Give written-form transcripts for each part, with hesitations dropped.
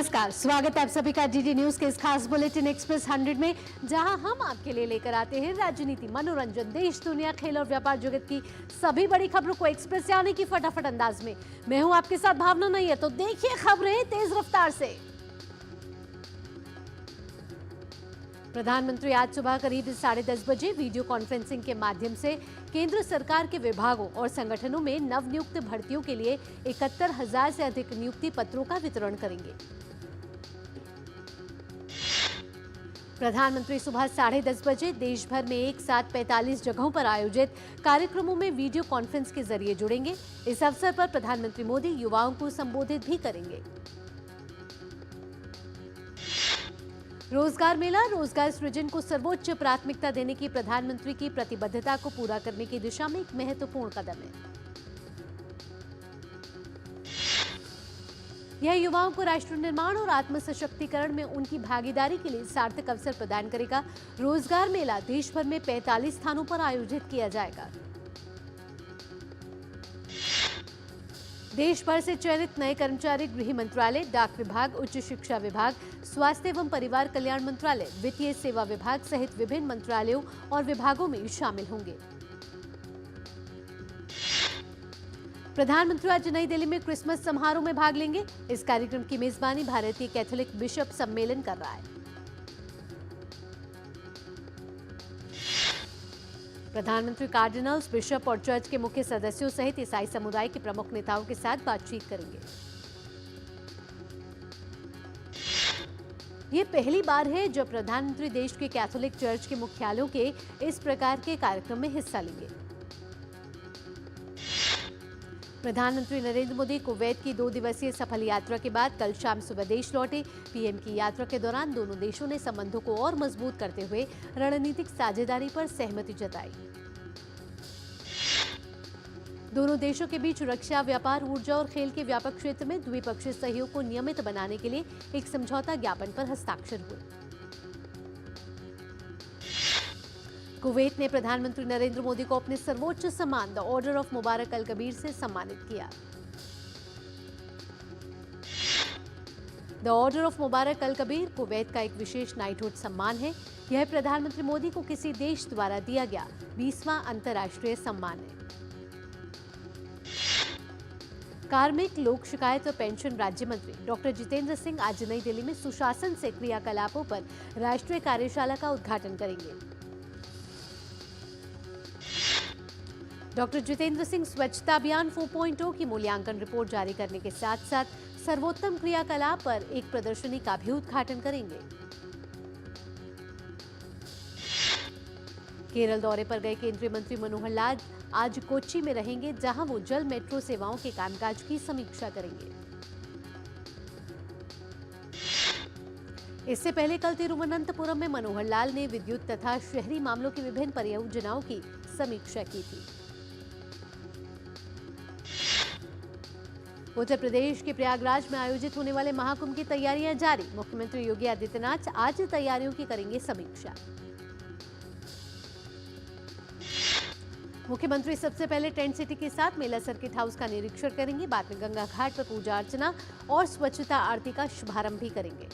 नमस्कार, स्वागत है आप सभी का डीडी न्यूज के इस खास बुलेटिन एक्सप्रेस 100 में, जहां हम आपके लिए लेकर आते हैं राजनीति, मनोरंजन, देश दुनिया, खेल और व्यापार जगत की सभी बड़ी खबरों को एक्सप्रेस यानी कि फटाफट अंदाज में। मैं हूं आपके साथ भावना नैयर, तो देखिए खबरें तेज रफ्तार से। प्रधानमंत्री आज सुबह करीब 10:30 बजे वीडियो कॉन्फ्रेंसिंग के माध्यम से केंद्र सरकार के विभागों और संगठनों में नवनियुक्त भर्तियों के लिए 71,000 से अधिक नियुक्ति पत्रों का वितरण करेंगे। प्रधानमंत्री सुबह 10:30 बजे देश भर में एक साथ 45 जगहों पर आयोजित कार्यक्रमों में वीडियो कॉन्फ्रेंस के जरिए जुड़ेंगे। इस अवसर पर प्रधानमंत्री मोदी युवाओं को संबोधित भी करेंगे। रोजगार मेला रोजगार सृजन को सर्वोच्च प्राथमिकता देने की प्रधानमंत्री की प्रतिबद्धता को पूरा करने की दिशा में एक महत्वपूर्ण कदम है। यह युवाओं को राष्ट्र निर्माण और आत्म सशक्तिकरण में उनकी भागीदारी के लिए सार्थक अवसर प्रदान करेगा। रोजगार मेला देश भर में 45 स्थानों पर आयोजित किया जाएगा। देश भर से चयनित नए कर्मचारी गृह मंत्रालय, डाक विभाग, उच्च शिक्षा विभाग, स्वास्थ्य एवं परिवार कल्याण मंत्रालय, वित्तीय सेवा विभाग सहित विभिन्न मंत्रालयों और विभागों में शामिल होंगे। प्रधानमंत्री आज नई दिल्ली में क्रिसमस समारोह में भाग लेंगे। इस कार्यक्रम की मेजबानी भारतीय कैथोलिक बिशप सम्मेलन कर रहा है। प्रधानमंत्री कार्डिनल्स, बिशप और चर्च के मुख्य सदस्यों सहित ईसाई समुदाय के प्रमुख नेताओं के साथ बातचीत करेंगे। ये पहली बार है जब प्रधानमंत्री देश के कैथोलिक चर्च के मुख्यालयों के इस प्रकार के कार्यक्रम में हिस्सा लेंगे। प्रधानमंत्री नरेंद्र मोदी कुवैत की 2 दिवसीय सफल यात्रा के बाद कल शाम स्वदेश लौटे। पीएम की यात्रा के दौरान दोनों देशों ने संबंधों को और मजबूत करते हुए रणनीतिक साझेदारी पर सहमति जताई। दोनों देशों के बीच रक्षा, व्यापार, ऊर्जा और खेल के व्यापक क्षेत्र में द्विपक्षीय सहयोग को नियमित बनाने के लिए एक समझौता ज्ञापन पर हस्ताक्षर हुए। कुवैत ने प्रधानमंत्री नरेंद्र मोदी को अपने सर्वोच्च सम्मान the order of Mubarak Al Kabeer से सम्मानित किया। The order of Mubarak Al Kabeer Kuwait का एक विशेष नाइटहुड सम्मान है। यह प्रधानमंत्री मोदी को किसी देश द्वारा दिया गया 20वां अंतर्राष्ट्रीय सम्मान है। कार्मिक, लोक शिकायत और पेंशन राज्य मंत्री डॉक्टर जितेंद्र सिंह आज नई दिल्ली में सुशासन से क्रियाकलापों पर राष्ट्रीय कार्यशाला का उद्घाटन करेंगे। डॉक्टर जितेंद्र सिंह स्वच्छता अभियान 4.0 की मूल्यांकन रिपोर्ट जारी करने के साथ साथ सर्वोत्तम क्रियाकलाप पर एक प्रदर्शनी का भी उद्घाटन करेंगे। केरल दौरे पर गए केंद्रीय मंत्री मनोहर लाल आज कोच्चि में रहेंगे, जहां वो जल मेट्रो सेवाओं के कामकाज की समीक्षा करेंगे। इससे पहले कल तिरुवनंतपुरम में मनोहर लाल ने विद्युत तथा शहरी मामलों की विभिन्न परियोजनाओं की समीक्षा की थी। उत्तर प्रदेश के प्रयागराज में आयोजित होने वाले महाकुंभ की तैयारियां जारी। मुख्यमंत्री योगी आदित्यनाथ आज तैयारियों की करेंगे समीक्षा। मुख्यमंत्री सबसे पहले टेंट सिटी के साथ मेला सर्किट हाउस का निरीक्षण करेंगे। बाद में गंगा घाट पर पूजा अर्चना और स्वच्छता आरती का शुभारंभ भी करेंगे।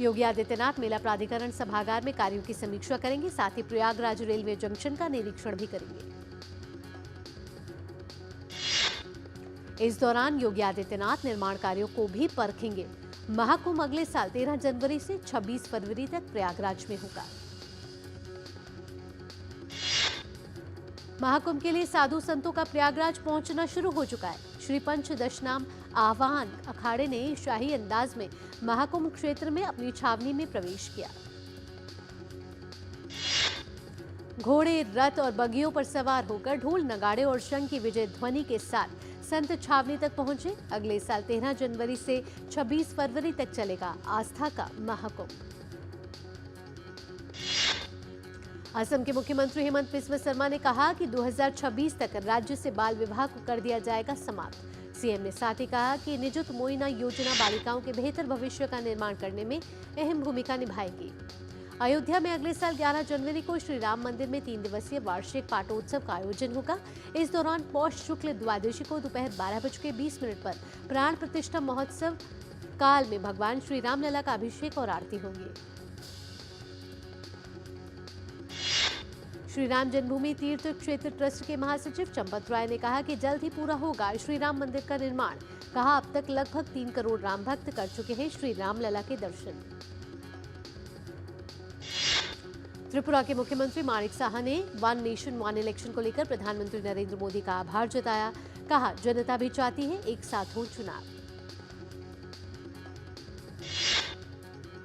योगी आदित्यनाथ मेला प्राधिकरण सभागार में कार्यों की समीक्षा करेंगे। साथ ही प्रयागराज रेलवे जंक्शन का निरीक्षण भी करेंगे। इस दौरान योगी आदित्यनाथ निर्माण कार्यों को भी परखेंगे। महाकुंभ अगले साल 13 जनवरी से 26 फरवरी तक प्रयागराज में होगा। महाकुंभ के लिए साधु संतों का प्रयागराज पहुंचना शुरू हो चुका है। श्री पंचदशनाम आह्वान अखाड़े ने शाही अंदाज में महाकुंभ क्षेत्र में अपनी छावनी में प्रवेश किया। घोड़े, रथ और बगियों पर सवार होकर ढोल, नगाड़े और शंख की विजय ध्वनि के साथ संत छावनी तक पहुंचे। अगले साल 13 जनवरी से 26 फरवरी तक चलेगा आस्था का महाकुंभ। असम के मुख्यमंत्री हेमंत बिस्वा शर्मा ने कहा कि 2026 तक राज्य से बाल विवाह को कर दिया जाएगा समाप्त। सीएम ने साथ ही कहा कि निजुत मोइना योजना बालिकाओं के बेहतर भविष्य का निर्माण करने में अहम भूमिका निभाएगी। अयोध्या में अगले साल 11 जनवरी को श्री राम मंदिर में 3 दिवसीय वार्षिक पाटोत्सव का आयोजन होगा। इस दौरान पौष शुक्ल द्वादशी को दोपहर 12:20 पर प्राण प्रतिष्ठा महोत्सव काल में भगवान श्री राम लला का अभिषेक और आरती होगी। श्री राम जन्मभूमि तीर्थ क्षेत्र ट्रस्ट के महासचिव चंपत राय ने कहा कि जल्द ही पूरा होगा श्री राम मंदिर का निर्माण। कहा, अब तक लगभग 3 करोड़ राम भक्त कर चुके हैं श्री राम लला के दर्शन। त्रिपुरा के मुख्यमंत्री माणिक साहा ने वन नेशन वन इलेक्शन को लेकर प्रधानमंत्री नरेंद्र मोदी का आभार जताया। कहा, जनता भी चाहती है एक साथ हो चुनाव।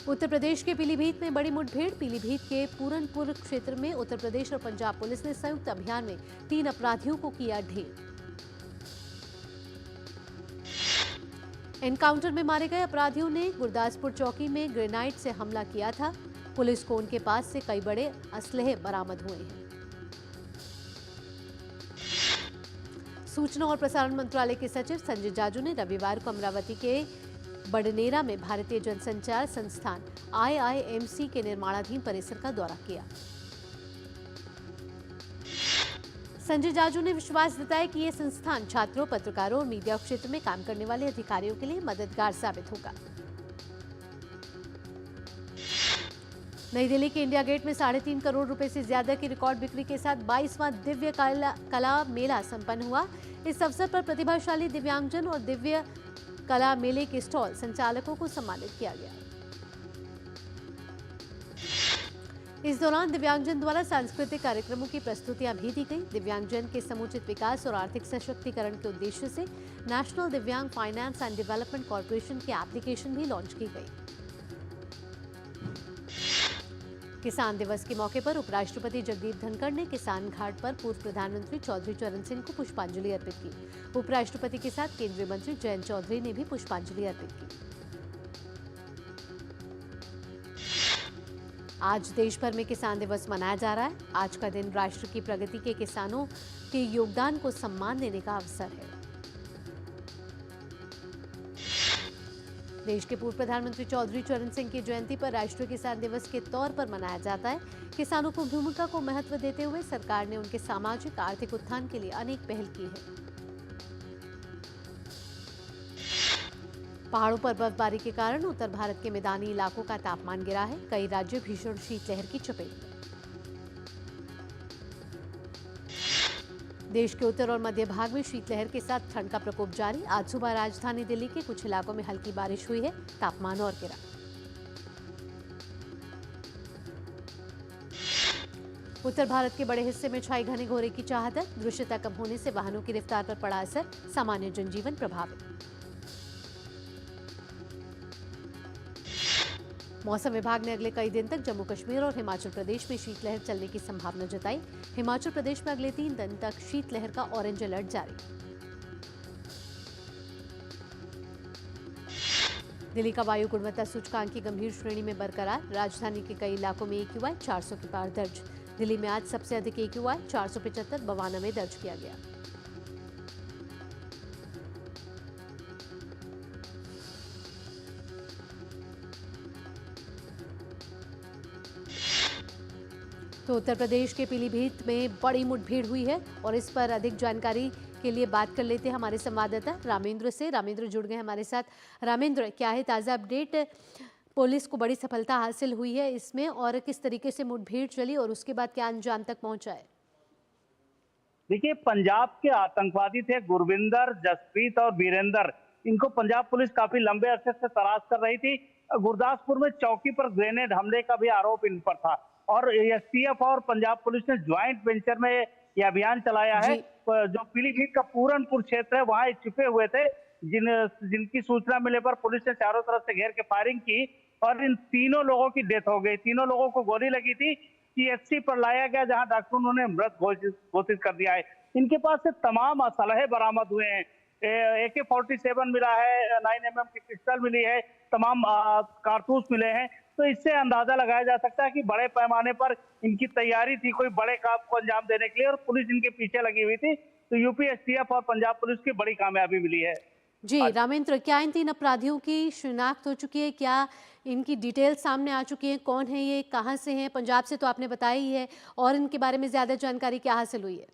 उत्तर प्रदेश के पीलीभीत में बड़ी मुठभेड़। पीलीभीत के पूरनपुर क्षेत्र में उत्तर प्रदेश और पंजाब पुलिस ने संयुक्त अभियान में 3 अपराधियों को किया ढेर। एनकाउंटर में मारे गए अपराधियों ने गुरदासपुर चौकी में ग्रेनाइड से हमला किया था। पुलिस को उनके पास से कई बड़े असलहे बरामद हुए हैं। सूचना और प्रसारण मंत्रालय के सचिव संजय जाजू ने रविवार को अमरावती के बडनेरा में भारतीय जनसंचार संस्थान IIMC के निर्माणाधीन परिसर का दौरा किया। संजय जाजू ने विश्वास जताया कि यह संस्थान छात्रों, पत्रकारों और मीडिया क्षेत्र में काम करने वाले अधिकारियों के लिए मददगार साबित होगा। नई दिल्ली के इंडिया गेट में 3.5 करोड़ रुपए से ज्यादा की रिकॉर्ड बिक्री के साथ 22वां दिव्य कला मेला संपन्न हुआ। इस अवसर पर प्रतिभाशाली दिव्यांगजन और दिव्य कला मेले के स्टॉल संचालकों को सम्मानित किया गया। इस दौरान दिव्यांगजन द्वारा सांस्कृतिक कार्यक्रमों की प्रस्तुतियां भी दी गई। दिव्यांगजन के समुचित विकास और आर्थिक सशक्तिकरण के उद्देश्य से नेशनल दिव्यांग फाइनेंस एंड डेवलपमेंट कॉर्पोरेशन की एप्लीकेशन भी लॉन्च की गई। किसान दिवस के मौके पर उपराष्ट्रपति जगदीप धनखड़ ने किसान घाट पर पूर्व प्रधानमंत्री चौधरी चरण सिंह को पुष्पांजलि अर्पित की। उपराष्ट्रपति के साथ केंद्रीय मंत्री जयंत चौधरी ने भी पुष्पांजलि अर्पित की। आज देश भर में किसान दिवस मनाया जा रहा है। आज का दिन राष्ट्र की प्रगति के किसानों के योगदान को सम्मान देने का अवसर है। देश के पूर्व प्रधानमंत्री चौधरी चरण सिंह की जयंती पर राष्ट्रीय किसान दिवस के तौर पर मनाया जाता है। किसानों को भूमिका को महत्व देते हुए सरकार ने उनके सामाजिक आर्थिक उत्थान के लिए अनेक पहल की है। पहाड़ों पर बर्फबारी के कारण उत्तर भारत के मैदानी इलाकों का तापमान गिरा है। कई राज्य भीषण शीतलहर की चपेट में। देश के उत्तर और मध्य भाग में शीतलहर के साथ ठंड का प्रकोप जारी। आज सुबह राजधानी दिल्ली के कुछ इलाकों में हल्की बारिश हुई है। तापमान और गिरा। उत्तर भारत के बड़े हिस्से में छाई घने कोहरे की चाहत है। दृश्यता कम होने से वाहनों की रफ्तार पर पड़ा असर। सामान्य जनजीवन प्रभावित। मौसम विभाग ने अगले कई दिन तक जम्मू कश्मीर और हिमाचल प्रदेश में शीतलहर चलने की संभावना जताई। हिमाचल प्रदेश में अगले 3 दिन तक शीतलहर का ऑरेंज अलर्ट जारी। दिल्ली का वायु गुणवत्ता सूचकांक की गंभीर श्रेणी में बरकरार। राजधानी के कई इलाकों में AQI 400 के पार दर्ज। दिल्ली में आज सबसे अधिक AQI 475 बवाना में दर्ज किया गया। तो उत्तर प्रदेश के पीलीभीत में बड़ी मुठभेड़ हुई है और इस पर अधिक जानकारी के लिए बात कर लेते हैं हमारे संवाददाता रामेंद्र से। रामेंद्र जुड़ गए हमारे साथ। रामेंद्र, क्या है ताज़ा अपडेट? पुलिस को बड़ी सफलता हासिल हुई है इसमें और किस तरीके से मुठभेड़ चली और उसके बाद क्या अंजाम तक पहुंचा है? देखिए, पंजाब के आतंकवादी थे गुरविंदर, जसप्रीत और वीरेंद्र। इनको पंजाब पुलिस काफी लंबे अरसे से तलाश कर रही थी। गुरदासपुर में चौकी पर ग्रेनेड हमले का भी आरोप इन पर था और STF और पंजाब पुलिस ने ज्वाइंट वेंचर में यह अभियान चलाया है। जो पीलीभीत का पूरनपुर क्षेत्र है वहां छिपे हुए थे, जिनकी सूचना मिलने पर पुलिस ने चारों तरफ से घेर के फायरिंग की और इन तीनों लोगों की डेथ हो गई। तीनों लोगों को गोली लगी थी। CHC पर लाया गया जहां डॉक्टरों ने मृत घोषित कर दिया है। इनके पास से तमाम असलहे बरामद हुए हैं। AK-47 मिला है, 9mm की पिस्टल मिली है, तमाम कारतूस मिले हैं। तो इससे अंदाजा लगाया जा सकता है कि बड़े पैमाने पर इनकी तैयारी थी कोई बड़े काम को अंजाम देने के लिए और पुलिस इनके पीछे लगी हुई थी। तो UP STF और पंजाब पुलिस की बड़ी कामयाबी मिली है। जी रामेंद्र, क्या इन 3 अपराधियों की शिनाख्त हो चुकी है? क्या इनकी डिटेल सामने आ चुकी है? कौन है ये, कहाँ से हैं? पंजाब से तो आपने बताया ही है, और इनके बारे में ज्यादा जानकारी क्या हासिल हुई है?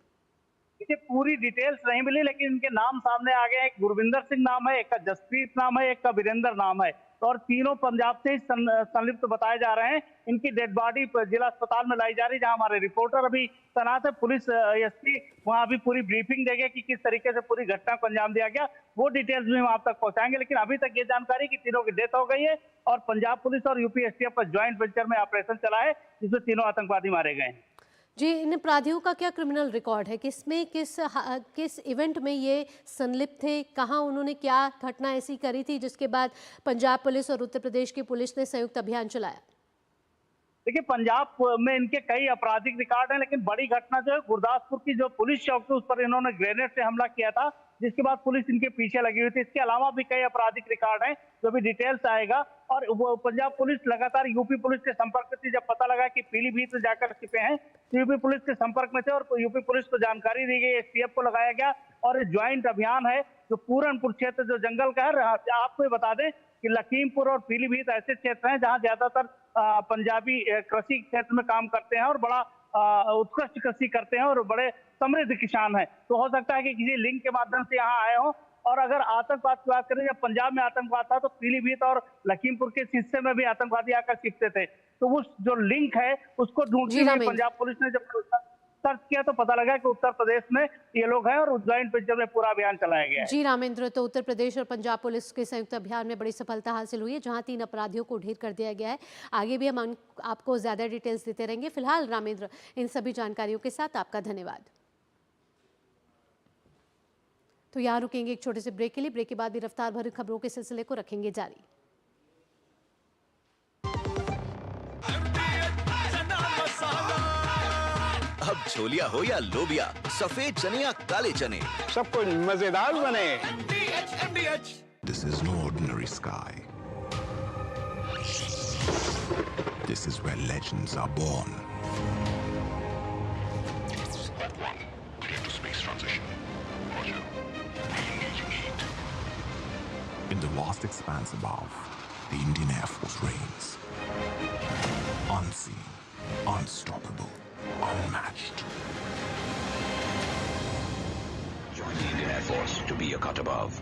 देखिए पूरी डिटेल्स नहीं मिली, लेकिन इनके नाम सामने आ गए हैं। एक गुरविंदर सिंह नाम है, एक का जसप्रीत नाम है, एक का वीरेंद्र नाम है, और तीनों पंजाब से ही संलिप्त बताए जा रहे हैं। इनकी डेड बॉडी जिला अस्पताल में लाई जा रही है, जहां हमारे रिपोर्टर अभी तैनात है। पुलिस एसपी वहां अभी पूरी ब्रीफिंग देंगे कि किस तरीके से पूरी घटना को अंजाम दिया गया। वो डिटेल्स भी हम आप तक पहुंचाएंगे, लेकिन अभी तक ये जानकारी कि तीनों की डेथ हो गई है और पंजाब पुलिस और यूपी एसटीएफ का ज्वाइंट वेंचर में ऑपरेशन चला है, जिसमें तीनों आतंकवादी मारे गए हैं। जी, इन अपराधियों का क्या क्रिमिनल रिकॉर्ड है? किस इवेंट में ये संलिप्त थे? कहाँ उन्होंने क्या घटना ऐसी करी थी जिसके बाद पंजाब पुलिस और उत्तर प्रदेश की पुलिस ने संयुक्त अभियान चलाया? देखिए पंजाब में इनके कई आपराधिक रिकॉर्ड हैं, लेकिन बड़ी घटना जो है गुरदासपुर की जो पुलिस चौक थी उस पर इन्होंने ग्रेनेड से हमला किया था, जिसके बाद पुलिस इनके पीछे लगी हुई थी। इसके अलावा भी कई आपराधिक रिकॉर्ड हैं जो भी डिटेल्स आएगा। और वो पंजाब पुलिस लगातार यूपी पुलिस के संपर्क में थी। जब पता लगा कि पीलीभीत में जाकर छिपे हैं तो यूपी पुलिस के संपर्क में थे और यूपी पुलिस को जानकारी दी गई, एसटीएफ को लगाया गया और ज्वाइंट अभियान है जो पूरनपुर क्षेत्र जो जंगल का है। आपको ये बता दें कि लखीमपुर और पीलीभीत ऐसे क्षेत्र हैं जहां ज्यादातर पंजाबी कृषि क्षेत्र में काम करते हैं और बड़ा उत्कृष्ट कृषि करते हैं और बड़े समृद्ध किसान हैं। तो हो सकता है कि किसी लिंक के माध्यम से यहाँ आए हों। और अगर आतंकवाद की बात करें, जब पंजाब में आतंकवाद था तो पीलीभीत और लखीमपुर के हिस्से में भी आतंकवादी आकर छिपते थे। तो वो जो लिंक है उसको ढूंढते हुए पंजाब पुलिस ने जब सर्च किया तो पता लगा कि उत्तर प्रदेश में ये लोग हैं और ज्वाइंट वेंचर में पूरा अभियान चलाया गया है। जी रामेंद्र, तो उत्तर प्रदेश और पंजाब पुलिस के संयुक्त अभियान में बड़ी सफलता हासिल हुई है, जहां 3 अपराधियों को ढेर कर दिया गया है। आगे भी हम आपको ज्यादा डिटेल्स देते रहेंगे। फिलहाल रामेंद्र, इन सभी जानकारियों के साथ आपका धन्यवाद। तो यहाँ रुकेंगे एक छोटे से ब्रेक के लिए। ब्रेक के बाद भी रफ्तार भरी खबरों के सिलसिले को रखेंगे जारी। अब छोलिया हो या लोबिया, सफेद चने या काले चने, सब कुछ मजेदार बने। This is no ordinary sky. This is where legends are born. Clear to space transition. Roger. Re-engaging heat. In the vast expanse above, the Indian Air Force reigns. Unseen, unstoppable, unmatched. Join the Indian Air Force to be a cut above.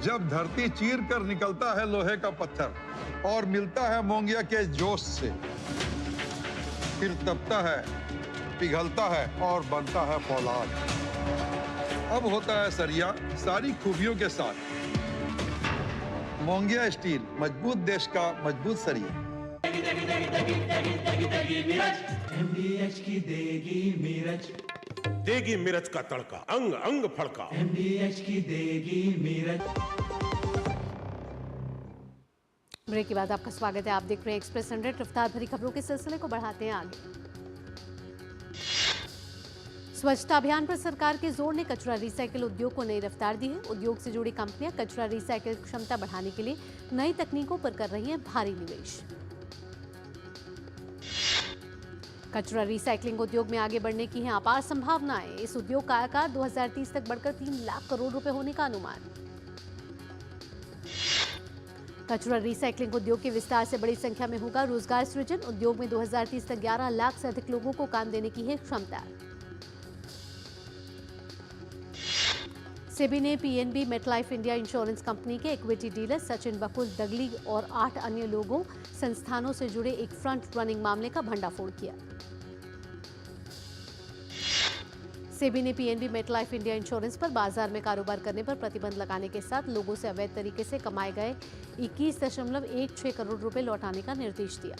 जब धरती चीर कर निकलता है लोहे का पत्थर और मिलता है मोंगिया के जोश से, फिर तपता है, पिघलता है और बनता है फौलाद। अब होता है सरिया सारी खूबियों के साथ। मोंगिया स्टील, मजबूत देश का मजबूत सरिया। MDH की देगी मिर्च, देगी मिर्च का तड़का, अंग अंग फड़का। MDH की देगी मिर्च। ब्रेक के बाद आपका स्वागत है। आप देख रहे हैं एक्सप्रेस 100। रफ्तार भरी खबरों के सिलसिले को बढ़ाते हैं आगे। स्वच्छता अभियान पर सरकार के जोर ने कचरा रिसाइकिल उद्योग को नई रफ्तार दी है। उद्योग से जुड़ी कंपनियां कचरा रिसाइकिल क्षमता बढ़ाने के लिए नई तकनीकों पर कर रही हैं भारी निवेश। कचरा रिसाइकलिंग उद्योग में आगे बढ़ने की हैं अपार संभावनाएं। इस उद्योग का आकार 2030 तक बढ़कर 3 लाख करोड़ रुपए होने का अनुमान। कचरा रिसाइकलिंग उद्योग के विस्तार से बड़ी संख्या में होगा रोजगार सृजन। उद्योग में 2030 तक 11 लाख से अधिक लोगों को काम देने की है क्षमता। सेबी ने PNB MetLife India insurance company के इक्विटी डीलर सचिन बकुल दगली और 8 अन्य लोगों संस्थानों से जुड़े एक फ्रंट रनिंग मामले का भंडाफोड़ किया। सेबी ने पीएनबी मेटलाइफ इंडिया इंश्योरेंस पर बाजार में कारोबार करने पर प्रतिबंध लगाने के साथ लोगों से अवैध तरीके से कमाए गए 21.16 करोड़ रुपए लौटाने का निर्देश दिया।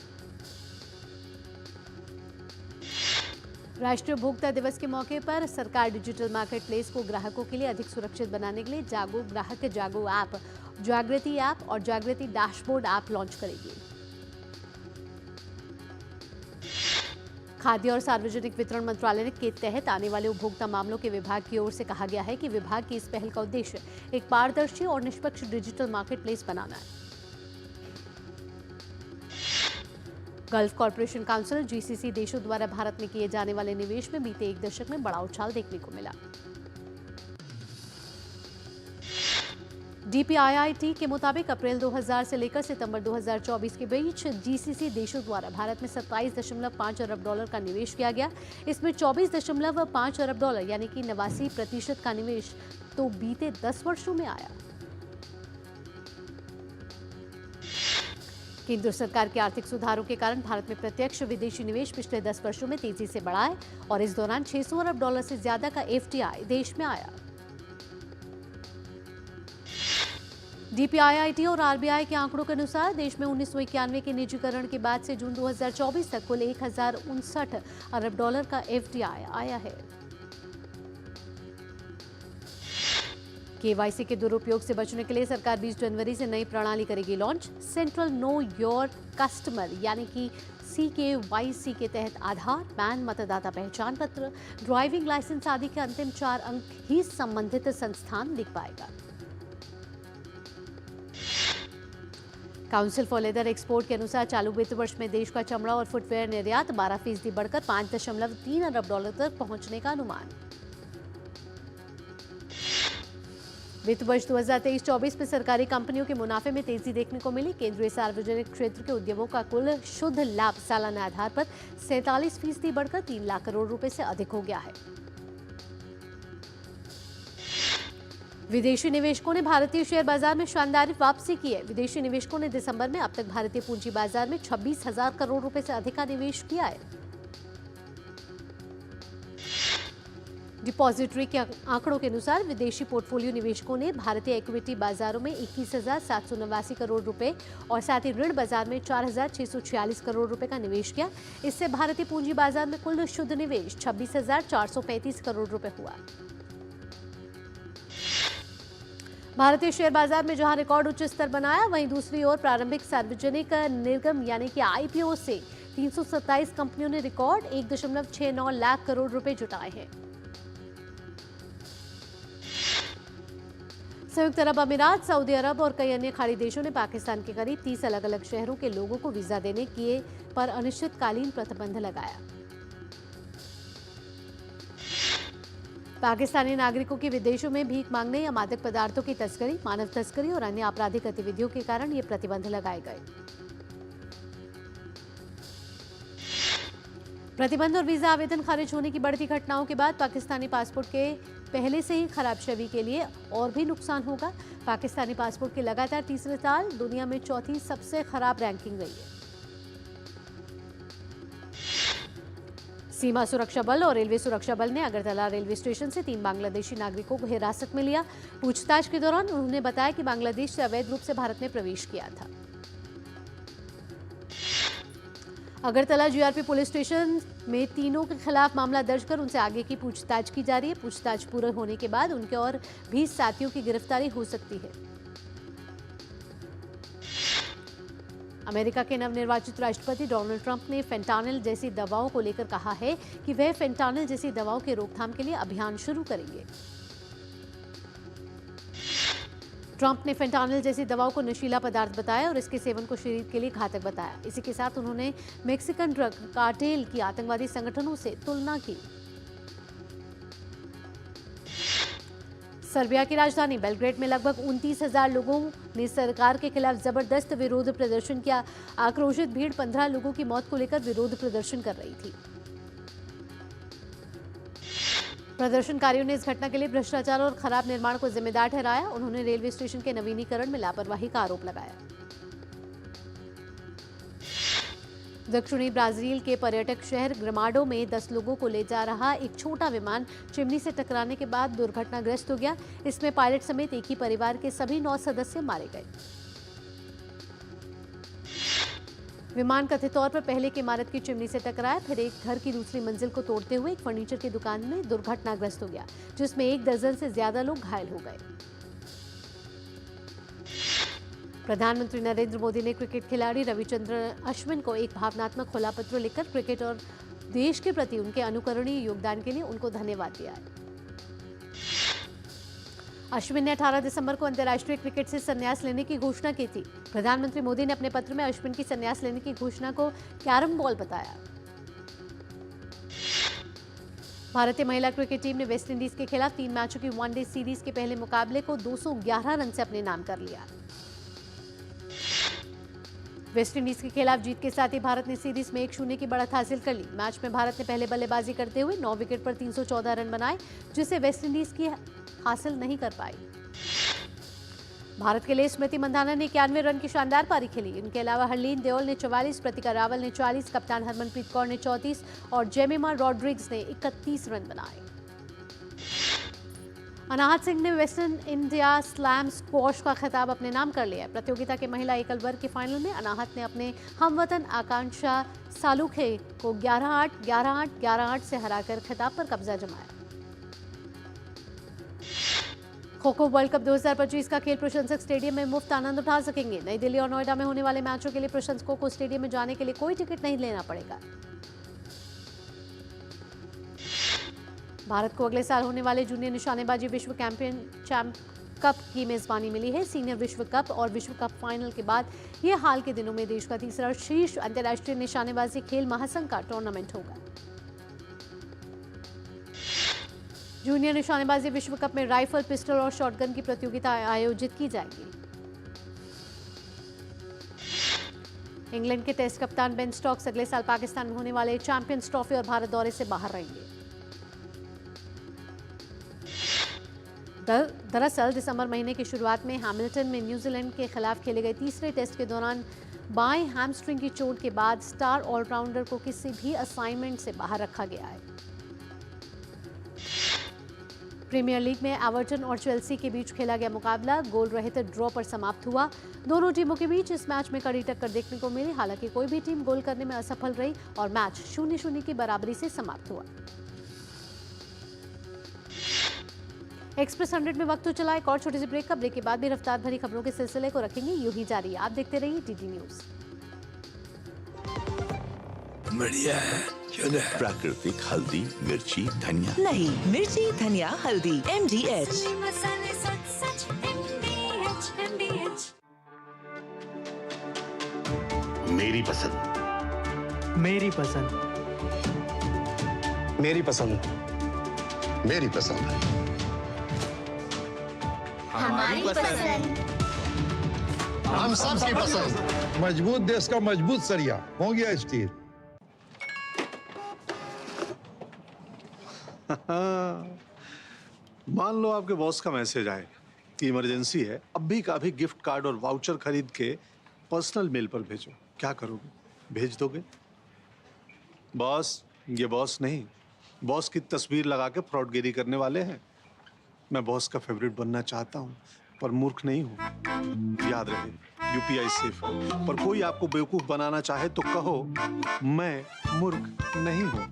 राष्ट्रीय उपभोक्ता दिवस के मौके पर सरकार डिजिटल मार्केट प्लेस को ग्राहकों के लिए अधिक सुरक्षित बनाने के लिए जागो ग्राहक जागो ऐप, जागृति ऐप और जागृति डैशबोर्ड ऐप लॉन्च करेगी। खाद्य और सार्वजनिक वितरण मंत्रालय के तहत आने वाले उपभोक्ता मामलों के विभाग की ओर से कहा गया है कि विभाग की इस पहल का उद्देश्य एक पारदर्शी और निष्पक्ष डिजिटल मार्केट प्लेस बनाना है। गल्फ कॉरपोरेशन काउंसिल जीसीसी देशों द्वारा भारत में किए जाने वाले निवेश में बीते 1 दशक में बड़ा उछाल देखने को मिला। DPIIT के मुताबिक अप्रैल 2000 से लेकर सितंबर 2024 के बीच GCC देशों द्वारा भारत में 27.5 अरब डॉलर का निवेश किया गया। इसमें 24.5 अरब डॉलर यानी कि 89% का निवेश तो बीते 10 वर्षों में आया। केंद्र सरकार के आर्थिक सुधारों के कारण भारत में प्रत्यक्ष विदेशी निवेश पिछले 10 वर्षों में तेजी से बढ़ा है और इस दौरान 600 अरब डॉलर से ज्यादा का FDI देश में आया। DPIIT और RBI के आंकड़ों के अनुसार देश में 1991 के निजीकरण के बाद से जून 2024 तक कुल 1059 अरब डॉलर का FDI आया है। KYC के दुरुपयोग से बचने के लिए सरकार 20 जनवरी से नई प्रणाली करेगी launch. Central know your customer यानी कि CKYC के तहत आधार, पैन, मतदाता पहचान पत्र, ड्राइविंग लाइसेंस आदि के अंतिम 4 अंक ही संबंधित संस्थान लिख पाएगा। काउंसिल फॉर लेदर एक्सपोर्ट के अनुसार चालू वित्त वर्ष में देश का चमड़ा और फुटवेयर निर्यात 12% बढ़कर 5.3 अरब डॉलर तक पहुंचने का अनुमान। वित्त वर्ष 2023-24 में सरकारी कंपनियों के मुनाफे में तेजी देखने को मिली। केंद्रीय सार्वजनिक क्षेत्र के उद्यमों का कुल शुद्ध लाभ सालाना आधार पर 47% बढ़कर 3 लाख करोड़ रुपए से अधिक हो गया है। विदेशी निवेशकों ने भारतीय शेयर बाजार में शानदार वापसी की है। विदेशी निवेशकों ने दिसंबर में अब तक भारतीय पूंजी बाजार में 26,000 करोड़ रुपए से अधिक का निवेश किया है। डिपॉजिटरी के आंकड़ों के अनुसार विदेशी पोर्टफोलियो निवेशकों ने भारतीय इक्विटी बाजारों में 21,789 करोड़ रुपए और साथ ही ऋण बाजार में 4,646 करोड़ रुपए का निवेश किया। इससे भारतीय पूंजी बाजार में कुल शुद्ध निवेश 26,435 करोड़ रुपए हुआ। भारतीय शेयर बाजार में जहां रिकॉर्ड उच्च स्तर बनाया, वहीं दूसरी ओर प्रारंभिक सार्वजनिक निर्गम यानी कि IPO से 327 कंपनियों ने रिकॉर्ड 1.69 लाख करोड़ रुपए जुटाए हैं। संयुक्त अरब अमीरात, सऊदी अरब और कई अन्य खाड़ी देशों ने पाकिस्तान के करीब 30 अलग अलग शहरों के लोगों को वीजा देने किए पर अनिश्चितकालीन प्रतिबंध लगाया। पाकिस्तानी नागरिकों की विदेशों में भीख मांगने या मादक पदार्थों की तस्करी, मानव तस्करी और अन्य आपराधिक गतिविधियों के कारण ये प्रतिबंध लगाए गए। प्रतिबंध और वीजा आवेदन खारिज होने की बढ़ती घटनाओं के बाद पाकिस्तानी पासपोर्ट के पहले से ही खराब छवि के लिए और भी नुकसान होगा। पाकिस्तानी पासपोर्ट की लगातार तीसरे साल दुनिया में चौथी सबसे खराब रैंकिंग रही है। सीमा सुरक्षा बल और रेलवे सुरक्षा बल ने अगरतला रेलवे स्टेशन से 3 बांग्लादेशी नागरिकों को हिरासत में लिया। पूछताछ के दौरान उन्होंने बताया कि बांग्लादेश से अवैध रूप से भारत में प्रवेश किया था। अगरतला GRP पुलिस स्टेशन में तीनों के खिलाफ मामला दर्ज कर उनसे आगे की पूछताछ की जा रही है। पूछताछ पूरा होने के बाद उनके और 20 साथियों की गिरफ्तारी हो सकती है। अमेरिका के नवनिर्वाचित राष्ट्रपति डोनाल्ड ट्रंप ने फेंटानिल जैसी दवाओं को लेकर कहा है कि वह फेंटानिल जैसी दवाओं के रोकथाम के लिए अभियान शुरू करेंगे। ट्रंप ने फेंटानिल जैसी दवाओं को नशीला पदार्थ बताया और इसके सेवन को शरीर के लिए घातक बताया। इसी के साथ उन्होंने मेक्सिकन ड्रग कार्टेल की आतंकवादी संगठनों से तुलना की। सर्बिया की राजधानी बेलग्रेड में लगभग 29,000 लोगों ने सरकार के खिलाफ जबरदस्त विरोध प्रदर्शन किया। आक्रोशित भीड़ 15 लोगों की मौत को लेकर विरोध प्रदर्शन कर रही थी। प्रदर्शनकारियों ने इस घटना के लिए भ्रष्टाचार और खराब निर्माण को जिम्मेदार ठहराया। उन्होंने रेलवे स्टेशन के नवीनीकरण में लापरवाही का आरोप लगाया। दक्षिणी ब्राजील के पर्यटक शहर ग्रामाडो में 10 लोगों को ले जा रहा एक छोटा विमान चिमनी से टकराने के बाद दुर्घटनाग्रस्त हो गया। इसमें पायलट समेत एक ही परिवार के सभी 9 सदस्य मारे गए। विमान कथित तौर पर पहले की इमारत की चिमनी से टकराया, फिर एक घर की दूसरी मंजिल को तोड़ते हुए एक फर्नीचर की दुकान में दुर्घटनाग्रस्त हो गया, जिसमें 1 दर्जन से ज्यादा लोग घायल हो गए। प्रधानमंत्री नरेंद्र मोदी ने क्रिकेट खिलाड़ी रविचंद्रन अश्विन को एक भावनात्मक खुला पत्र लिखकर क्रिकेट और देश के प्रति उनके अनुकरणीय योगदान के लिए उनको धन्यवाद दिया है। अश्विन ने 18 दिसंबर को अंतर्राष्ट्रीय क्रिकेट से संन्यास लेने की घोषणा की थी। प्रधानमंत्री मोदी ने अपने पत्र में अश्विन की संन्यास लेने की घोषणा को कैरम बॉल बताया। भारतीय महिला क्रिकेट टीम ने वेस्टइंडीज के खिलाफ 3 मैचों की वनडे सीरीज के पहले मुकाबले को 211 रन से अपने नाम कर लिया। वेस्टइंडीज के खिलाफ जीत के साथ ही भारत ने सीरीज में 1-0 की बढ़त हासिल कर ली। मैच में भारत ने पहले बल्लेबाजी करते हुए 9 विकेट पर 314 रन बनाए, जिसे वेस्टइंडीज की हासिल नहीं कर पाई। भारत के लिए स्मृति मंधाना ने 91 रन की शानदार पारी खेली। इनके अलावा हरलीन देओल ने 44, प्रतिका रावल ने 40, कप्तान हरमनप्रीत कौर ने 34 और जेमिमा रॉड्रिग्स ने 31 रन बनाए। अनाहत सिंह ने वेस्टर्न इंडिया स्लैम स्क्वॉश का खिताब अपने नाम कर लिया है। प्रतियोगिता के महिला एकल वर्ग के फाइनल में अनाहत ने अपने हमवतन आकांक्षा सालुखे को 11-8, 11-8, 11-8 से हराकर खिताब पर कब्जा जमाया। खो खो वर्ल्ड कप 2025 का खेल प्रशंसक स्टेडियम में मुफ्त आनंद उठा सकेंगे। नई दिल्ली और नोएडा में होने वाले मैचों के लिए प्रशंसकों को स्टेडियम में जाने के लिए कोई टिकट नहीं लेना पड़ेगा। भारत को अगले साल होने वाले जूनियर निशानेबाजी विश्व चैंप कप की मेजबानी मिली है। सीनियर विश्व कप और विश्व कप फाइनल के बाद यह हाल के दिनों में देश का तीसरा शीर्ष अंतर्राष्ट्रीय निशानेबाजी खेल महासंघ का टूर्नामेंट होगा। जूनियर निशानेबाजी विश्व कप में राइफल, पिस्टल और शॉटगन की प्रतियोगिता आयोजित की जाएगी। इंग्लैंड के टेस्ट कप्तान बेन स्टोक्स अगले साल पाकिस्तान में होने वाले चैंपियंस ट्रॉफी और भारत दौरे से बाहर रहेंगे। दरअसल दिसंबर महीने की शुरुआत में हैमिल्टन में न्यूजीलैंड के खिलाफ खेले गए तीसरे टेस्ट के दौरान बाएं हैमस्ट्रिंग की चोट के बाद स्टार ऑलराउंडर को किसी भी असाइनमेंट से बाहर रखा गया है। प्रीमियर लीग में एवर्टन और चेल्सी के बीच खेला गया मुकाबला गोल रहित ड्रॉ पर समाप्त हुआ। दोनों टीमों के बीच इस मैच में कड़ी टक्कर देखने को मिली। हालांकि कोई भी टीम गोल करने में असफल रही और मैच 0-0 की बराबरी से समाप्त हुआ। एक्सप्रेस 100 में वक्त तो चला एक और छोटी सी ब्रेक का। ब्रेक के बाद भी रफ्तार भरी खबरों के सिलसिले को रखेंगे यूं ही जारी। आप देखते रहिए डीडी न्यूज। बढ़िया है, प्राकृतिक हल्दी, मिर्ची, धनिया। नहीं, मिर्ची, धनिया, हल्दी, MDH। मेरी पसंद, मेरी पसंद, मेरी पसंद, मेरी पसंद, हमारी पसंद, हम सबकी पसंद। मजबूत देश का मजबूत सरिया हो गया स्टील। मान लो आपके बॉस का मैसेज आए कि इमरजेंसी है, अभी का अभी गिफ्ट कार्ड और वाउचर खरीद के पर्सनल मेल पर भेजो। क्या करोगे? भेज दोगे? बॉस, ये बॉस नहीं, बॉस की तस्वीर लगा के फ्रॉडगिरी करने वाले हैं। मैं बॉस का फेवरेट बनना चाहता हूँ, पर मूर्ख नहीं हूँ। याद रहे, UPI सेफ है, पर कोई आपको बेवकूफ बनाना चाहे तो कहो मैं मूर्ख नहीं हूँ।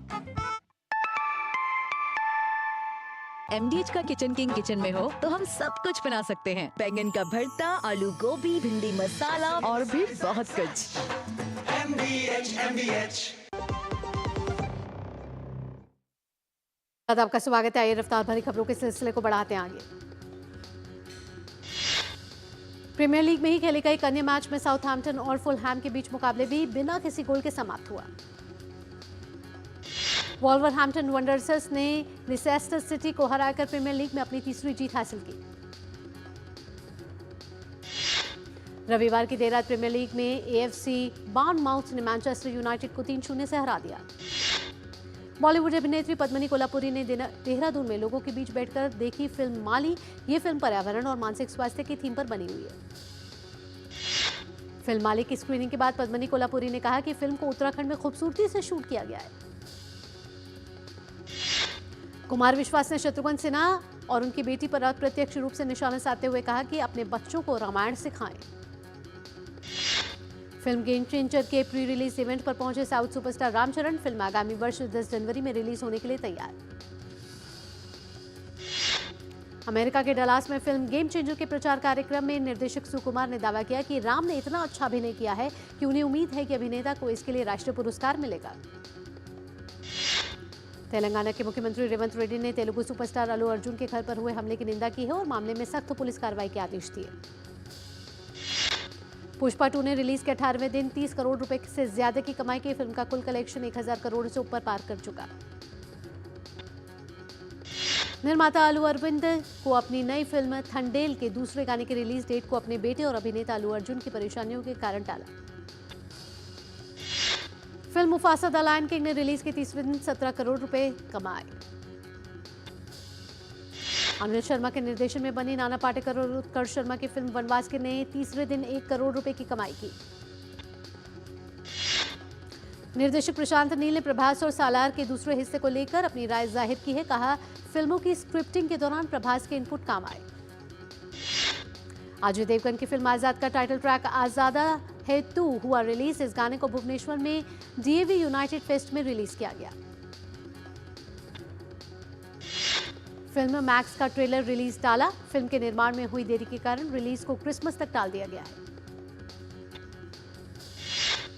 MDH का किचन किंग किचन में हो तो हम सब कुछ बना सकते हैं। बैंगन का भरता, आलू गोभी, भिंडी मसाला और भी बहुत कुछ। MDH। आपका स्वागत है। आइए रफ्तार भरी खबरों के सिलसिले को बढ़ाते हैं आगे। प्रीमियर लीग में ही खेले गए एक अन्य मैच में साउथहैम्पटन और फुलहैम के बीच मुकाबले भी बिना किसी गोल के समाप्त हुआ। वॉल्वरहैम्पटन वंडरर्स ने लिसेस्टर सिटी को हराकर प्रीमियर लीग में अपनी तीसरी जीत हासिल की। रविवार की देर रात प्रीमियर लीग में AFC बार्नमाउथ ने मैनचेस्टर यूनाइटेड को 3-0 से हरा दिया। बॉलीवुड अभिनेत्री पद्मिनी कोल्हापुरी ने देहरादून में लोगों के बीच बैठकर देखी फिल्म माली। ये फिल्म पर्यावरण और मानसिक स्वास्थ्य की थीम पर बनी हुई है। फिल्म माली की स्क्रीनिंग के बाद पद्मिनी कोल्हापुरी ने कहा कि फिल्म को उत्तराखंड में खूबसूरती से शूट किया गया है। कुमार विश्वास ने शत्रुघ्न सिन्हा और उनकी बेटी पर अप्रत्यक्ष रूप से निशाना साधते हुए कहा कि अपने बच्चों को रामायण सिखाएं। फिल्म गेम चेंजर के प्री रिलीज इवेंट पर पहुंचे साउथ सुपरस्टार रामचरण। फिल्म आगामी वर्ष 10 जनवरी में रिलीज होने के लिए तैयार। अमेरिका के डलास में फिल्म गेम चेंजर के प्रचार कार्यक्रम में निर्देशक सुकुमार ने दावा किया कि राम ने इतना अच्छा अभिनय किया है कि उन्हें उम्मीद है कि अभिनेता को इसके लिए राष्ट्रीय पुरस्कार मिलेगा। तेलंगाना के मुख्यमंत्री रेवंत रेड्डी ने तेलुगु सुपरस्टार अल्लू अर्जुन के घर पर हुए हमले की निंदा की है और मामले में सख्त पुलिस कार्रवाई के आदेश दिए। पुष्पा 2 ने रिलीज के 18वें दिन 30 करोड़ रुपए से ज्यादा की कमाई की। फिल्म का कुल कलेक्शन 1000 करोड़ से ऊपर पार कर चुका। निर्माता अल्लू अरविंद को अपनी नई फिल्म थंडेल के दूसरे गाने की रिलीज डेट को अपने बेटे और अभिनेता अल्लू अर्जुन की परेशानियों के कारण टाला। Film Mufasa the Lion King ने रिलीज के तीसरे दिन 17 करोड़ रुपए कमाए। अनिल शर्मा के निर्देशन में बनी नाना पाटेकर और उत्कर्ष शर्मा की फिल्म वनवास ने तीसरे दिन 1 करोड़ रुपए की कमाई की। निर्देशक प्रशांत नील ने प्रभास और सालार के दूसरे हिस्से को लेकर अपनी राय जाहिर की है। कहा, फिल्मों की स्क्रिप्टिंग के दौरान प्रभास के इनपुट काम आए। अजय देवगन की फिल्म आजाद का टाइटल ट्रैक आजादा है तू हुआ रिलीज। इस गाने को भुवनेश्वर में डीएवी यूनाइटेड फेस्ट में रिलीज किया गया। फिल्म मैक्स का ट्रेलर रिलीज टाला। फिल्म के निर्माण में हुई देरी के कारण रिलीज को क्रिसमस तक टाल दिया गया है।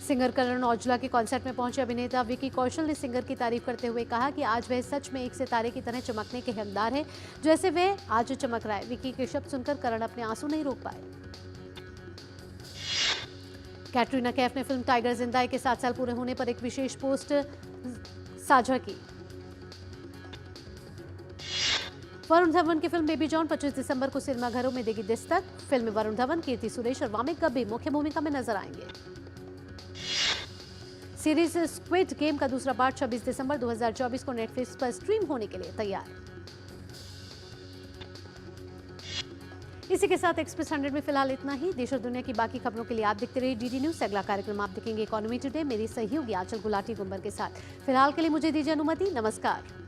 सिंगर करण औजला के कॉन्सर्ट में पहुंचे अभिनेता विकी कौशल ने सिंगर की तारीफ करते हुए कहा कि आज वह सच में एक सितारे की तरह चमकने के हकदार है, जैसे वह आज चमक रहा है। विकी के शब्द सुनकर करण अपने आंसू नहीं रोक पाए। कैटरीना कैफ ने फिल्म टाइगर जिंदा के 7 साल पूरे होने पर एक विशेष पोस्ट साझा की। वरुण धवन की फिल्म बेबी जॉन 25 दिसंबर को सिनेमाघरों में देगी दस्तक। फिल्म में वरुण धवन, कीर्ति सुरेश और वामिक गब्बी मुख्य भूमिका में नजर आएंगे। सीरीज स्क्विड गेम का दूसरा पार्ट 26 दिसंबर 2024 को नेटफ्लिक्स पर स्ट्रीम होने के लिए तैयार। इसी के साथ एक्सप्रेस 100 में फिलहाल इतना ही। देश और दुनिया की बाकी खबरों के लिए आप देखते रहिए डीडी न्यूज। अगला कार्यक्रम आप देखेंगे इकोनॉमी टुडे मेरी सहयोगी आंचल गुलाटी गुंबर के साथ। फिलहाल के लिए मुझे दीजिए अनुमति। नमस्कार।